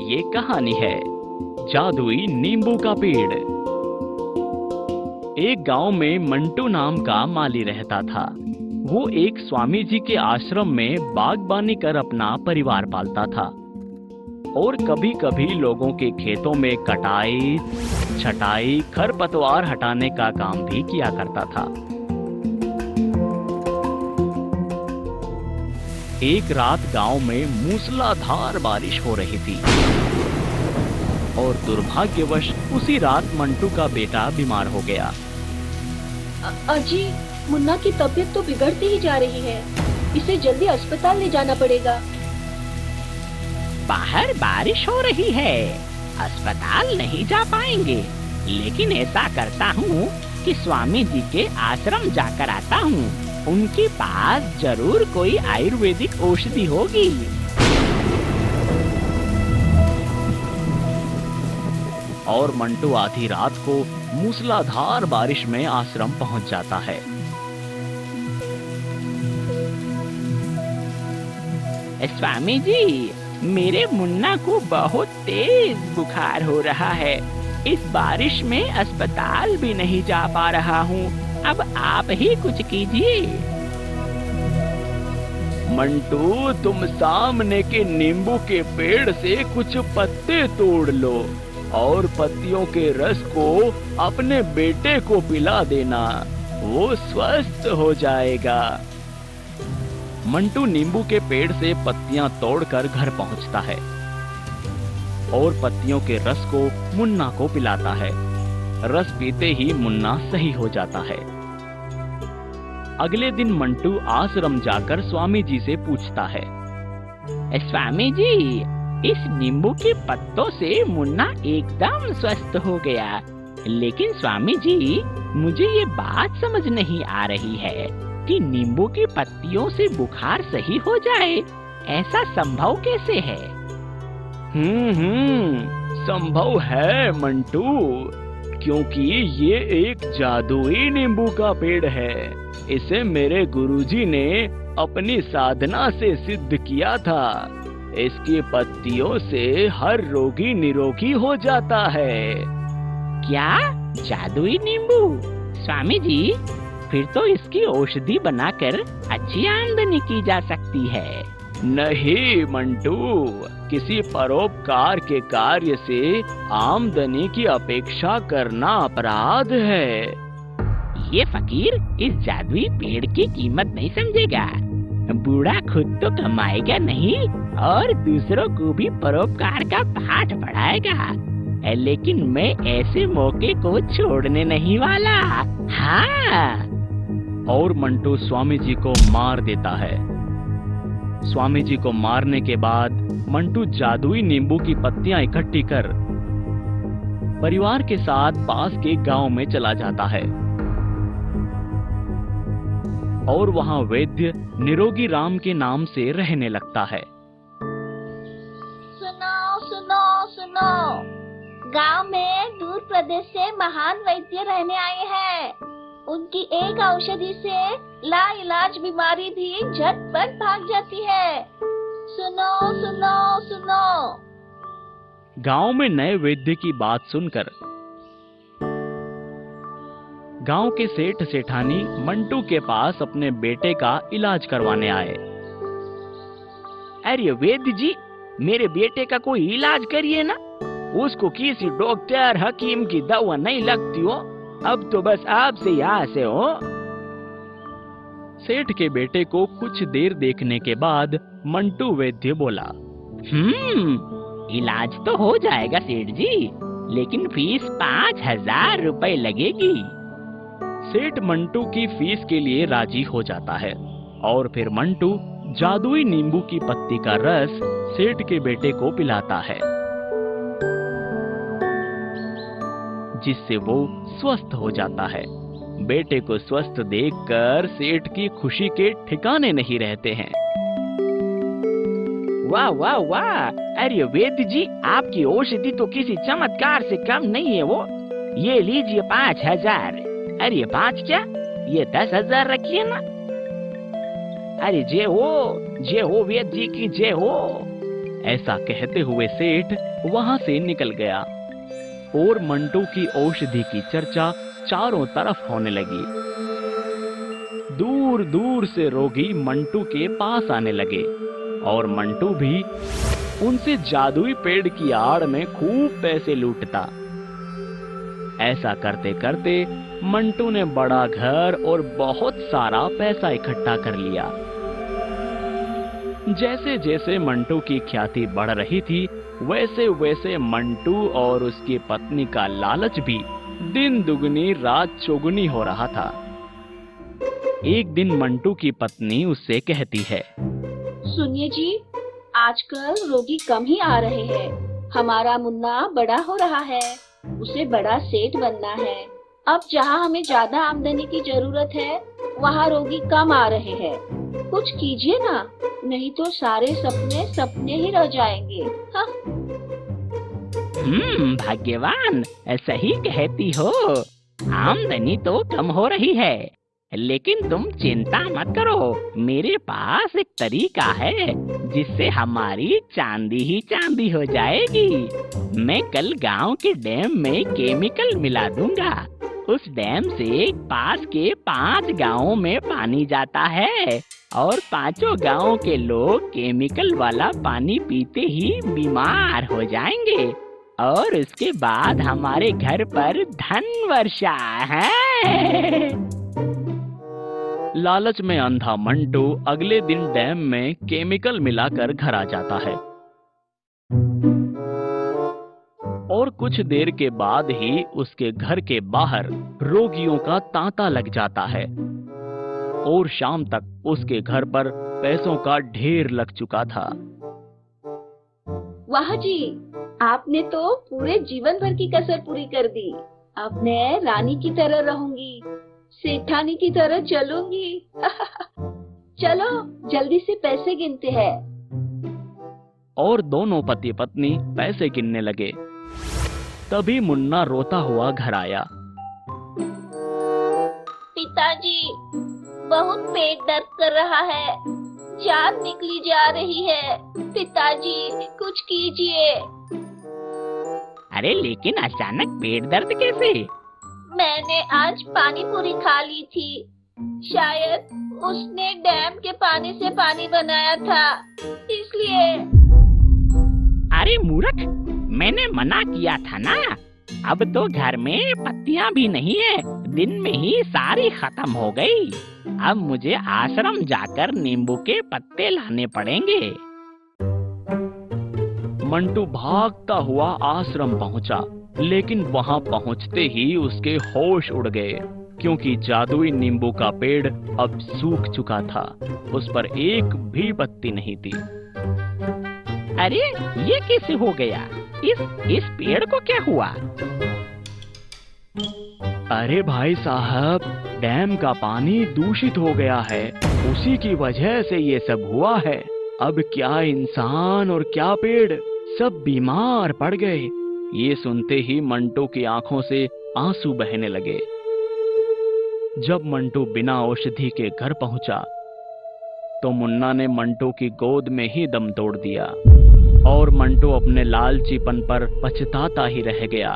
ये कहानी है जादुई नींबू का पेड़। एक गांव में मंटू नाम का माली रहता था। वो एक स्वामी जी के आश्रम में बागबानी कर अपना परिवार पालता था और कभी कभी लोगों के खेतों में कटाई, छटाई, खरपतवार हटाने का काम भी किया करता था। एक रात गांव में मूसलाधार बारिश हो रही थी और दुर्भाग्यवश उसी रात मंटू का बेटा बीमार हो गया। अजी, मुन्ना की तबीयत तो बिगड़ती ही जा रही है। इसे जल्दी अस्पताल ले जाना पड़ेगा। बाहर बारिश हो रही है, अस्पताल नहीं जा पाएंगे, लेकिन ऐसा करता हूँ कि स्वामी जी के आश्रम जाकर आता हूँ। उनके पास जरूर कोई आयुर्वेदिक औषधि होगी। और मंटू आधी रात को मूसलाधार बारिश में आश्रम पहुंच जाता है। स्वामी जी, मेरे मुन्ना को बहुत तेज बुखार हो रहा है। इस बारिश में अस्पताल भी नहीं जा पा रहा हूँ। अब आप ही कुछ कीजिए। मंटू, तुम सामने के नींबू के पेड़ से कुछ पत्ते तोड़ लो और पत्तियों के रस को अपने बेटे को पिला देना, वो स्वस्थ हो जाएगा। मंटू नींबू के पेड़ से पत्तियां तोड़कर घर पहुंचता है और पत्तियों के रस को मुन्ना को पिलाता है। रस पीते ही मुन्ना सही हो जाता है। अगले दिन मंटू आश्रम जाकर स्वामी जी से पूछता है, स्वामी जी, इस नींबू के पत्तों से मुन्ना एकदम स्वस्थ हो गया, लेकिन स्वामी जी, मुझे ये बात समझ नहीं आ रही है कि नींबू की पत्तियों से बुखार सही हो जाए। ऐसा संभव कैसे है? संभव है मंटू, क्योंकि ये एक जादुई नींबू का पेड़ है। इसे मेरे गुरुजी ने अपनी साधना से सिद्ध किया था। इसकी पत्तियों से हर रोगी निरोगी हो जाता है। क्या जादुई नींबू? स्वामी जी, फिर तो इसकी औषधि बनाकर अच्छी आमदनी की जा सकती है। नहीं मंटू, किसी परोपकार के कार्य से आमदनी की अपेक्षा करना अपराध है। ये फकीर इस जादुई पेड़ की कीमत नहीं समझेगा। बूढ़ा खुद तो कमाएगा नहीं और दूसरों को भी परोपकार का पाठ पढ़ाएगा, लेकिन मैं ऐसे मौके को छोड़ने नहीं वाला। हाँ। और मंटू स्वामी जी को मार देता है। स्वामी जी को मारने के बाद मंटू जादुई नींबू की पत्तियां इकट्ठी कर परिवार के साथ पास के गांव में चला जाता है और वहां वैद्य निरोगी राम के नाम से रहने लगता है। सुनो सुनो सुनो, गांव में दूर प्रदेश से महान वैद्य रहने आए हैं। उनकी एक औषधि से लाइलाज बीमारी भी झटपट भाग जाती है। सुनो सुनो सुनो। गांव में नए वैद्य की बात सुनकर गांव के सेठ सेठानी मंटू के पास अपने बेटे का इलाज करवाने आए। अरे वैद्य जी, मेरे बेटे का कोई इलाज करिए ना। उसको किसी डॉक्टर हकीम की दवा नहीं लगती हो। अब तो बस आपसे ही आस है हो। सेठ के बेटे को कुछ देर देखने के बाद मंटू वैद्य बोला, इलाज तो हो जाएगा सेठ जी, लेकिन फीस 5,000 रुपए लगेगी। सेठ मंटू की फीस के लिए राजी हो जाता है और फिर मंटू जादुई नींबू की पत्ती का रस सेठ के बेटे को पिलाता है, जिससे वो स्वस्थ हो जाता है। बेटे को स्वस्थ देखकर सेठ की खुशी के ठिकाने नहीं रहते हैं। वाह वाह वाह! अरे वैद्य जी, आपकी औषधि तो किसी चमत्कार से कम नहीं है। वो ये लीजिए 5,000। अरे 5 क्या, ये 10,000 रखिए ना। अरे जय हो वैद्य जी की जय हो। ऐसा कहते हुए सेठ वहां से निकल गया और मंटू की औषधि की चर्चा चारों तरफ होने लगी। दूर दूर से रोगी मंटू के पास आने लगे और मंटू भी उनसे जादुई पेड़ की आड़ में खूब पैसे लूटता। ऐसा करते करते मंटू ने बड़ा घर और बहुत सारा पैसा इकट्ठा कर लिया। जैसे जैसे मंटू की ख्याति बढ़ रही थी, वैसे वैसे मंटू और उसकी पत्नी का लालच भी दिन दुगनी रात चौगुनी हो रहा था। एक दिन मंटू की पत्नी उससे कहती है, सुनिए जी, आजकल रोगी कम ही आ रहे हैं। हमारा मुन्ना बड़ा हो रहा है, उसे बड़ा सेठ बनना है। अब जहाँ हमें ज्यादा आमदनी की जरूरत है, वहाँ रोगी कम आ रहे हैं। कुछ कीजिए ना, नहीं तो सारे सपने सपने ही रह जाएंगे। हाँ? भाग्यवान, सही कहती हो। आमदनी तो कम हो रही है, लेकिन तुम चिंता मत करो। मेरे पास एक तरीका है जिससे हमारी चांदी ही चांदी हो जाएगी। मैं कल गांव के डैम में केमिकल मिला दूंगा। उस डैम से पास के 5 गांवों में पानी जाता है और 5 गांवों के लोग केमिकल वाला पानी पीते ही बीमार हो जाएंगे और उसके बाद हमारे घर पर धन वर्षा है। लालच में अंधा मंटू अगले दिन डैम में केमिकल मिलाकर घर आ जाता है और कुछ देर के बाद ही उसके घर के बाहर रोगियों का तांता लग जाता है और शाम तक उसके घर पर पैसों का ढेर लग चुका था। वाह जी, आपने तो पूरे जीवन भर की कसर पूरी कर दी। अब मैं रानी की तरह रहूंगी, सेठानी की तरह चलूंगी। चलो जल्दी से पैसे गिनते हैं। और दोनों पति पत्नी पैसे गिनने लगे। तभी मुन्ना रोता हुआ घर आया। पिताजी, बहुत पेट दर्द कर रहा है, जान निकली जा रही है। पिताजी, कुछ कीजिए। अरे लेकिन अचानक पेट दर्द कैसे? मैंने आज पानी पूरी खा ली थी। शायद उसने डैम के पानी से पानी बनाया था, इसलिए। अरे मूर्ख, मैंने मना किया था ना। अब तो घर में पत्तियां भी नहीं है, दिन में ही सारी खत्म हो गई। अब मुझे आश्रम जाकर नींबू के पत्ते लाने पड़ेंगे। मंटू भागता हुआ आश्रम पहुंचा, लेकिन वहां पहुंचते ही उसके होश उड़ गए, क्योंकि जादुई नींबू का पेड़ अब सूख चुका था। उस पर एक भी पत्ती नहीं थी। अरे ये कैसे हो गया? इस पेड़ को क्या हुआ? अरे भाई साहब, डैम का पानी दूषित हो गया है, उसी की वजह से ये सब हुआ है। अब क्या इंसान और क्या पेड़, सब बीमार पड़ गए। ये सुनते ही मंटू की आंखों से आंसू बहने लगे। जब मंटू बिना औषधि के घर पहुंचा, तो मुन्ना ने मंटू की गोद में ही दम तोड़ दिया और मंटू अपने लालचीपन पर पछताता ही रह गया।